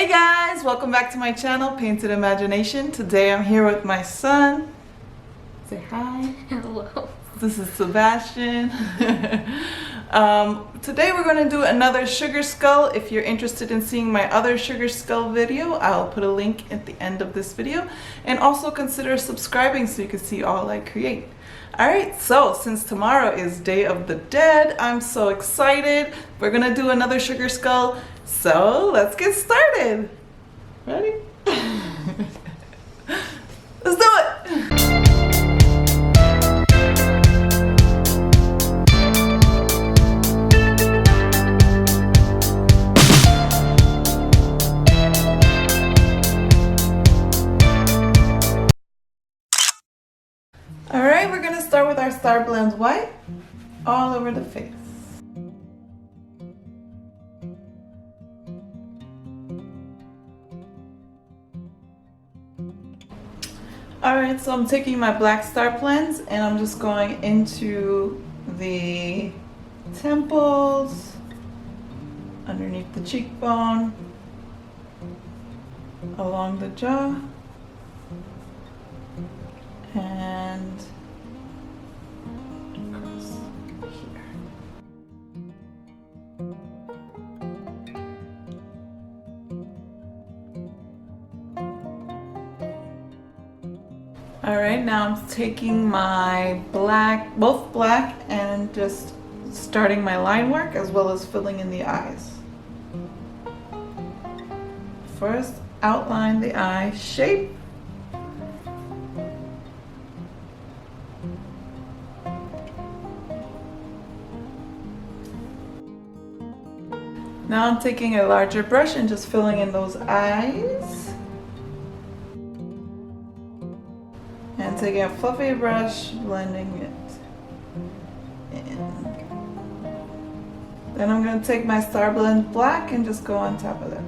Hey guys, welcome back to my channel, Painted Imagination. Today I'm here with my son. Say hi. Hello. This is Sebastian. Today we're going to do another sugar skull. If you're interested in seeing my other sugar skull video, I'll put a link at the end of this video. And also consider subscribing so you can see all I create. Alright, so since tomorrow is Day of the Dead, I'm so excited. We're going to do another sugar skull. So let's get started. Ready? Let's do it! Alright, we're going to start with our Star Blends White all over the face. Alright, so I'm taking my black Star Blends and I'm just going into the temples, underneath the cheekbone, along the jaw, and across here. Alright, now I'm taking my black, both black, and just starting my line work as well as filling in the eyes. First, outline the eye shape. Now I'm taking a larger brush and just filling in those eyes. And taking a fluffy brush, blending it in. Then I'm going to take my Star Blend Black and just go on top of it.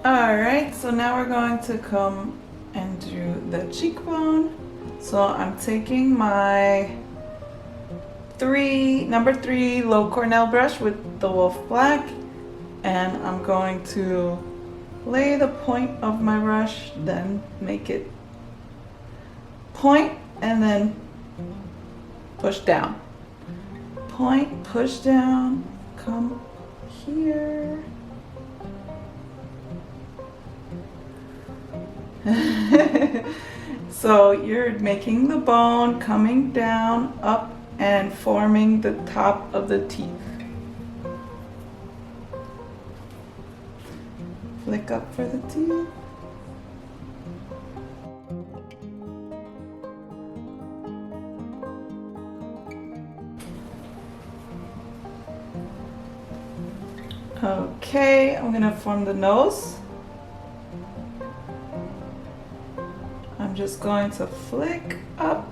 Alright, so now we're going to come and do the cheekbone. So I'm taking my number 3 low Cornell brush with the Wolf Black, and I'm going to lay the point of my brush, then make it point and then push down. Point, push down, come here. So you're making the bone, coming down, up, and forming the top of the teeth. Flick up for the teeth. Okay, I'm gonna form the nose. I'm just going to flick up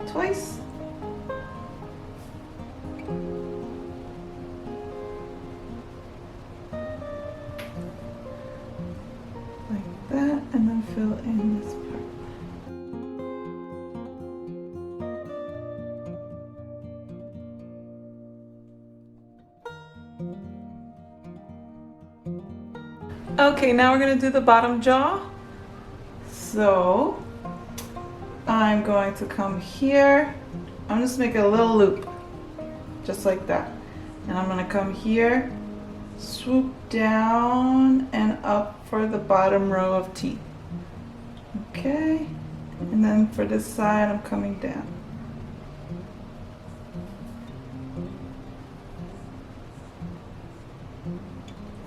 twice. Like that, and then fill in this part. Okay, now we're going to do the bottom jaw. So I'm going to come here. I'm just making a little loop, just like that. And I'm going to come here, swoop down and up for the bottom row of teeth. Okay, and then for this side, I'm coming down.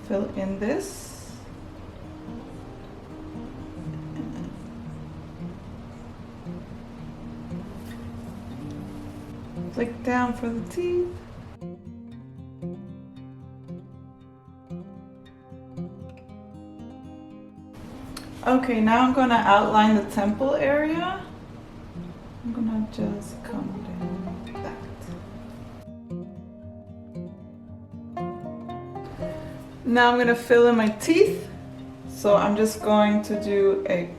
Fill in this. Flick down for the teeth. Okay, now I'm going to outline the temple area. I'm going to just come down like that. Now I'm going to fill in my teeth. So I'm just going to do a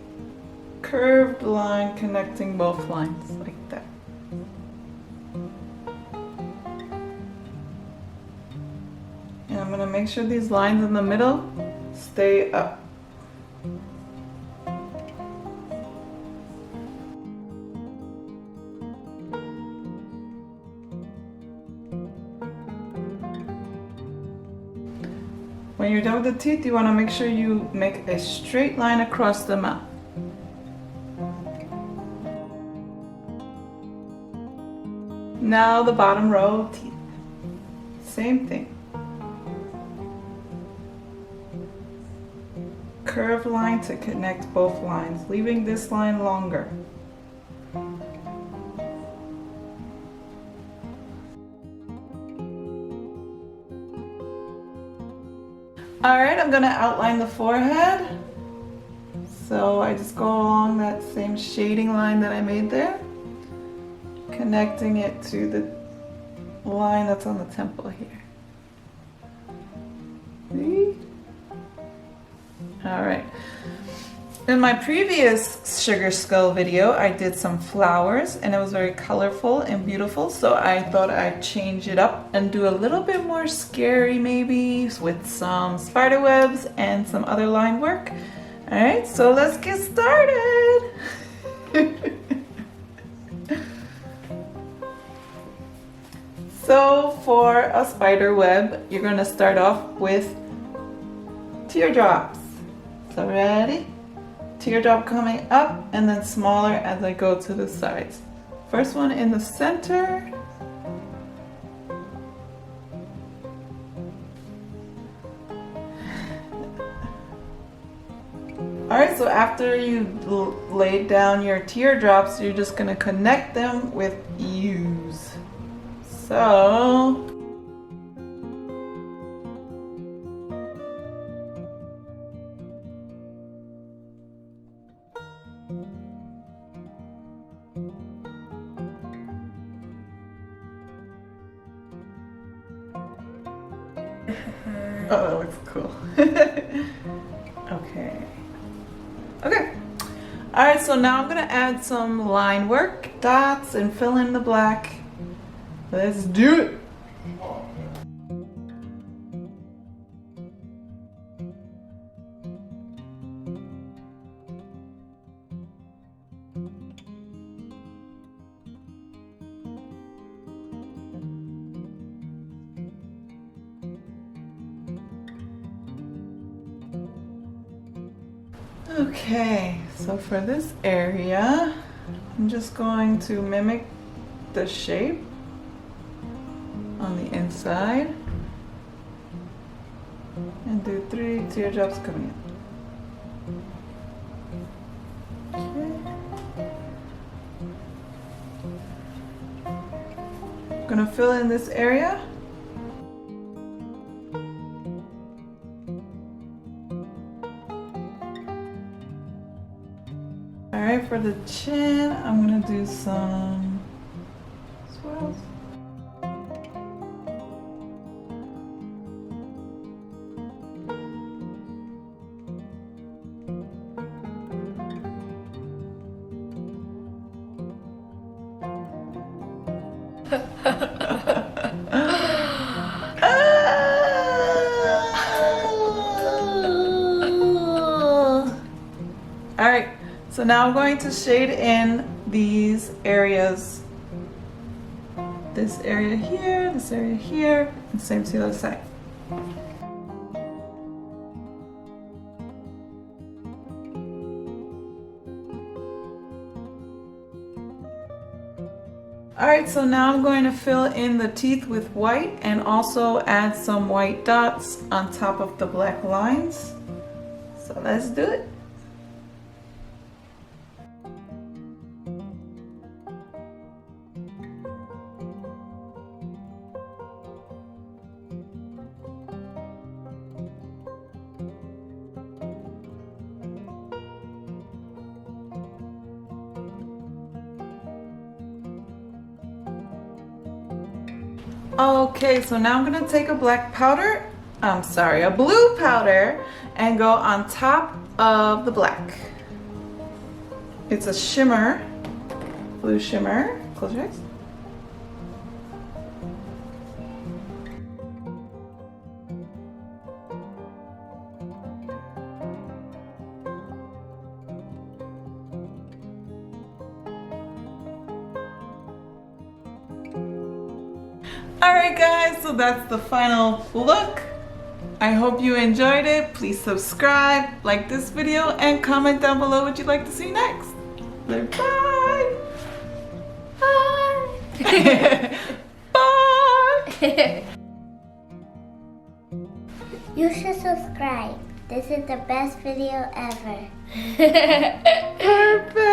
curved line connecting both lines like that. And I'm gonna make sure these lines in the middle stay up. When you're done with the teeth, you want to make sure you make a straight line across the mouth. Now the bottom row of teeth. Same thing. Curved line to connect both lines, leaving this line longer. Alright, I'm gonna outline the forehead. So I just go along that same shading line that I made there, connecting it to the line that's on the temple here. See? Alright. In my previous sugar skull video, I did some flowers and it was very colorful and beautiful, so I thought I'd change it up and do a little bit more scary maybe with some spider webs and some other line work. Alright, so let's get started! So for a spider web, you're going to start off with teardrops. So ready? Teardrop coming up and then smaller as I go to the sides. First one in the center. Alright, so after you laid down your teardrops, you're just going to connect them with U's. So oh, that looks cool. Okay. Okay. Alright, so now I'm going to add some line work, dots, and fill in the black. Let's do it! Okay, so for this area, I'm just going to mimic the shape on the inside and do 3 teardrops coming in. Okay. I'm gonna fill in this area. Alright, for the chin, I'm gonna do some swirls. Alright, so now I'm going to shade in these areas. This area here, and same to the other side. Alright, so now I'm going to fill in the teeth with white and also add some white dots on top of the black lines. So let's do it. Okay, so now I'm gonna take a blue powder and go on top of the black. It's a shimmer, blue shimmer. Close your eyes. Alright guys, so that's the final look. I hope you enjoyed it. Please subscribe, like this video, and comment down below what you'd like to see next. Bye! Bye! Bye! You should subscribe. This is the best video ever. Perfect!